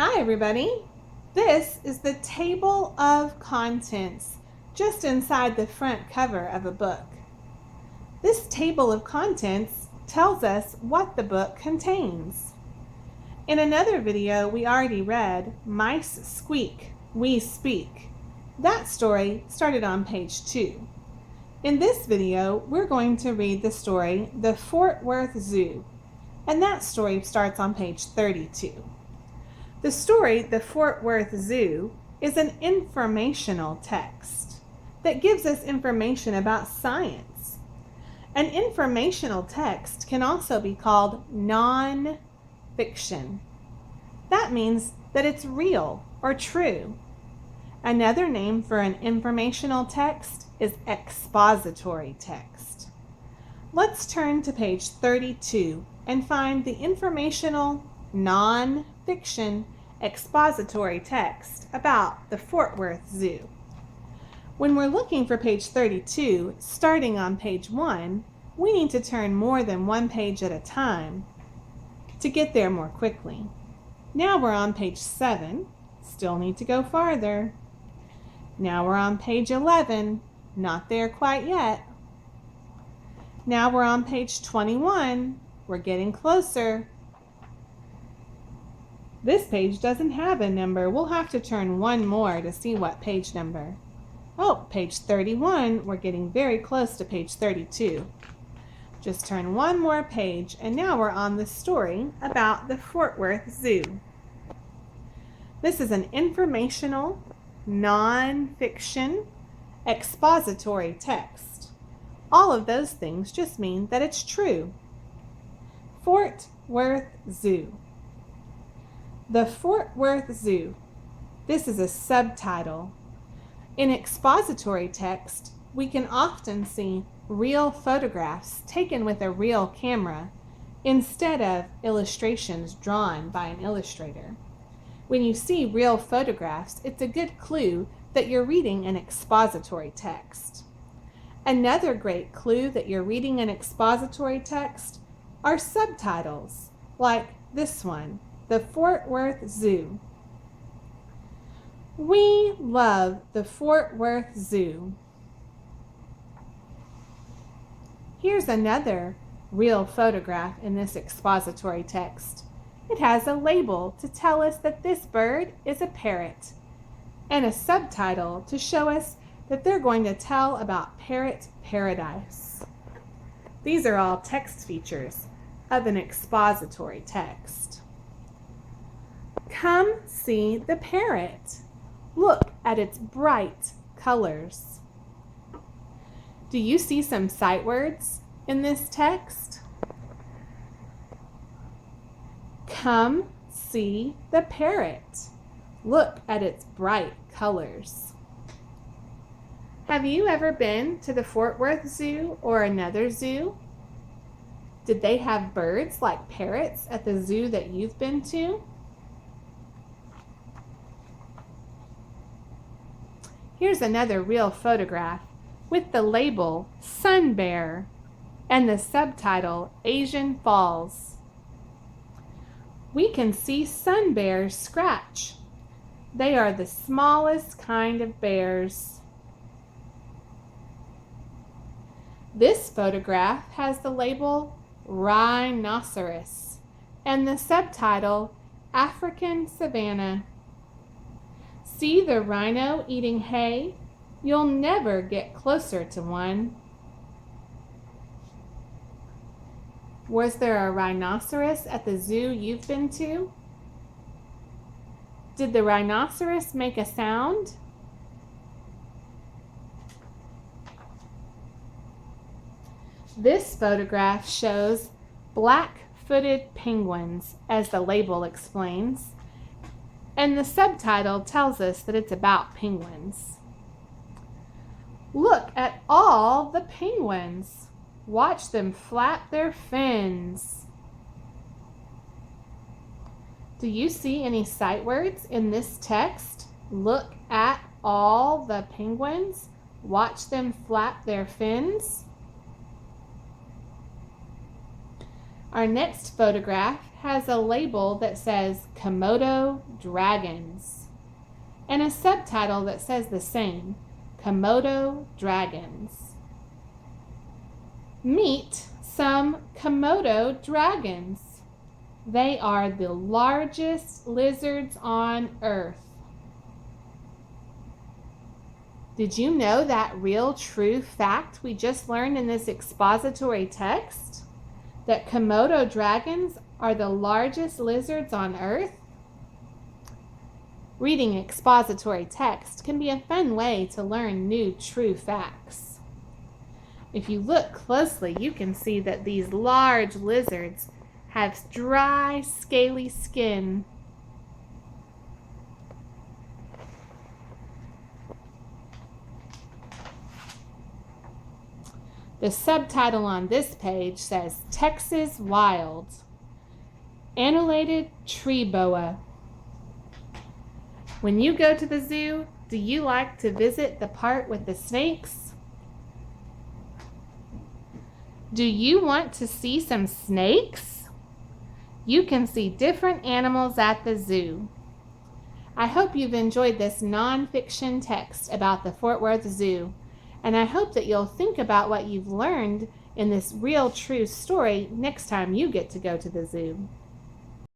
Hi everybody! This is the table of contents just inside the front cover of a book. This table of contents tells us what the book contains. In another video we already read Mice Squeak, We Speak. That story started on page 2. In this video we're going to read the story The Fort Worth Zoo, and that story starts on page 32. The story, The Fort Worth Zoo, is an informational text that gives us information about science. An informational text can also be called non-fiction. That means that it's real or true. Another name for an informational text is expository text. Let's turn to page 32 and find the informational non-fiction expository text about the Fort Worth Zoo. When we're looking for page 32, starting on page 1, we need to turn more than one page at a time to get there more quickly. Now we're on page 7, still need to go farther. Now we're on page 11, not there quite yet. Now we're on page 21, we're getting closer. This page doesn't have a number. We'll have to turn one more to see what page number. Oh, page 31. We're getting very close to page 32. Just turn one more page, and now we're on the story about the Fort Worth Zoo. This is an informational, non-fiction, expository text. All of those things just mean that it's true. Fort Worth Zoo. The Fort Worth Zoo. This is a subtitle. In expository text, we can often see real photographs taken with a real camera instead of illustrations drawn by an illustrator. When you see real photographs, it's a good clue that you're reading an expository text. Another great clue that you're reading an expository text are subtitles, like this one. The Fort Worth Zoo. We love the Fort Worth Zoo. Here's another real photograph in this expository text. It has a label to tell us that this bird is a parrot, and a subtitle to show us that they're going to tell about parrot paradise. These are all text features of an expository text. Come see the parrot. Look at its bright colors. Do you see some sight words in this text? Come see the parrot. Look at its bright colors. Have you ever been to the Fort Worth Zoo or another zoo? Did they have birds like parrots at the zoo that you've been to? Here's another real photograph with the label Sun Bear and the subtitle Asian Falls. We can see sun bears scratch. They are the smallest kind of bears. This photograph has the label Rhinoceros and the subtitle African Savanna. See the rhino eating hay? You'll never get closer to one. Was there a rhinoceros at the zoo you've been to? Did the rhinoceros make a sound? This photograph shows black-footed penguins, as the label explains. And the subtitle tells us that it's about penguins. Look at all the penguins. Watch them flap their fins. Do you see any sight words in this text? Look at all the penguins. Watch them flap their fins. Our next photograph has a label that says Komodo dragons and a subtitle that says the same, Komodo dragons. Meet some Komodo dragons. They are the largest lizards on Earth. Did you know that real true fact we just learned in this expository text? That Komodo dragons are the largest lizards on Earth? Reading expository text can be a fun way to learn new true facts. If you look closely, you can see that these large lizards have dry, scaly skin. The subtitle on this page says Texas Wild, Annullated Tree Boa. When you go to the zoo, do you like to visit the part with the snakes? Do you want to see some snakes? You can see different animals at the zoo. I hope you've enjoyed this nonfiction text about the Fort Worth Zoo, and I hope that you'll think about what you've learned in this real true story next time you get to go to the zoo.